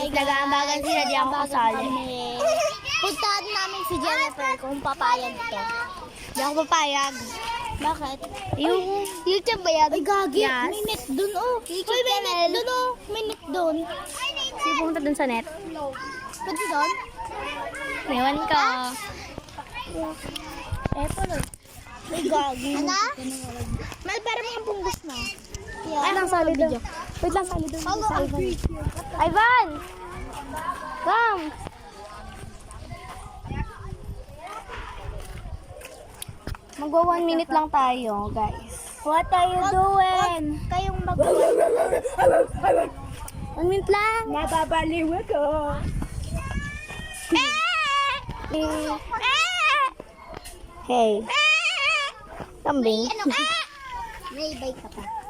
guys, nag-aambagan sila, di ako kasali. Puntahan namin si Jennifer kung papayag ka. Di ako papayag. Bakit? Yung YouTube ba yan? Ay, gagi. Yes. May net dun, oh. Uy, may net dun, oh. May net dun. Sino pumunta dun sa net? Pwede dun? Ewan ko. Eto lang. Ay, gagi. Ano? Mal, para mga punggos na. Ay, lang solid doon. Wait lang, solid doon. Follow Sa ang Ivan. video. Ivan! Come! Magwa 1 minute lang tayo, guys. What are you doing? Kayong mag- 1 minute lang. Nababaliw ako. Hey. Kambing. May bike ka pa.